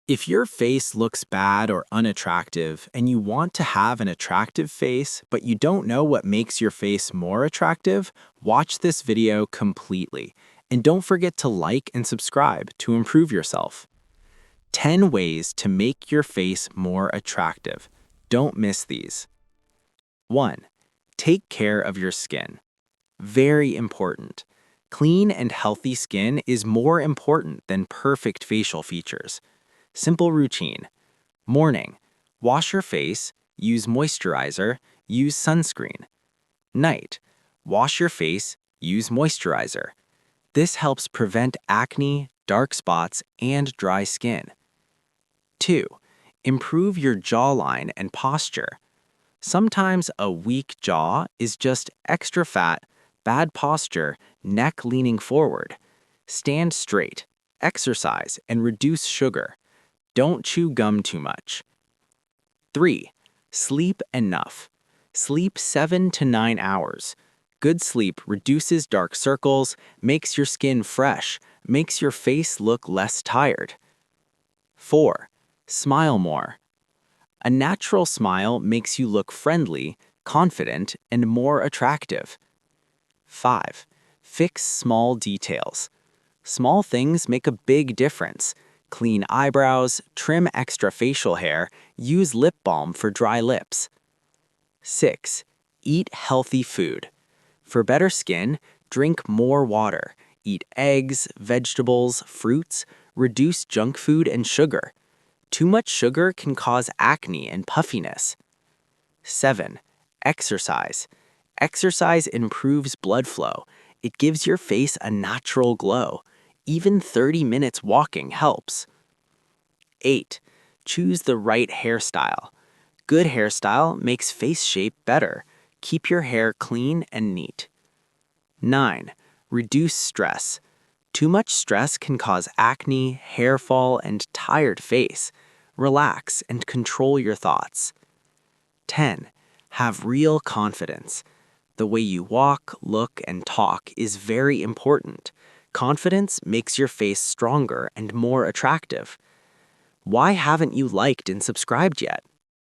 If your face looks bad or unattractive and you want to have an attractive face, but you don't know what makes your face more attractive, watch this video completely. And don't forget to like and subscribe to improve yourself. 10 ways to make your face more attractive. Don't miss these. 1. Take care of your skin. Very important. Clean and healthy skin is more important than perfect facial features. Simple routine. Morning. Wash your face, use moisturizer, use sunscreen. Night. Wash your face, use moisturizer. This helps prevent acne, dark spots, and dry skin. 2. Improve your jawline and posture. Sometimes a weak jaw is just extra fat, bad posture, neck leaning forward. Stand straight, exercise, and reduce sugar. Don't chew gum too much. 3. Sleep enough. Sleep 7 to 9 hours. Good sleep reduces dark circles, makes your skin fresh, makes your face look less tired. 4. Smile more. A natural smile makes you look friendly, confident, and more attractive. 5. Fix small details. Small things make a big difference. Clean eyebrows, trim extra facial hair, use lip balm for dry lips. 6. Eat healthy food. For better skin, drink more water. Eat eggs, vegetables, fruits, reduce junk food and sugar. Too much sugar can cause acne and puffiness. 7. Exercise. Exercise improves blood flow. It gives your face a natural glow. Even 30 minutes walking helps. 8. Choose the right hairstyle. Good hairstyle makes face shape better. Keep your hair clean and neat. 9. Reduce stress. Too much stress can cause acne, hair fall, and tired face. Relax and control your thoughts. 10. Have real confidence. The way you walk, look, and talk is very important. Confidence makes your face stronger and more attractive. Why haven't you liked and subscribed yet?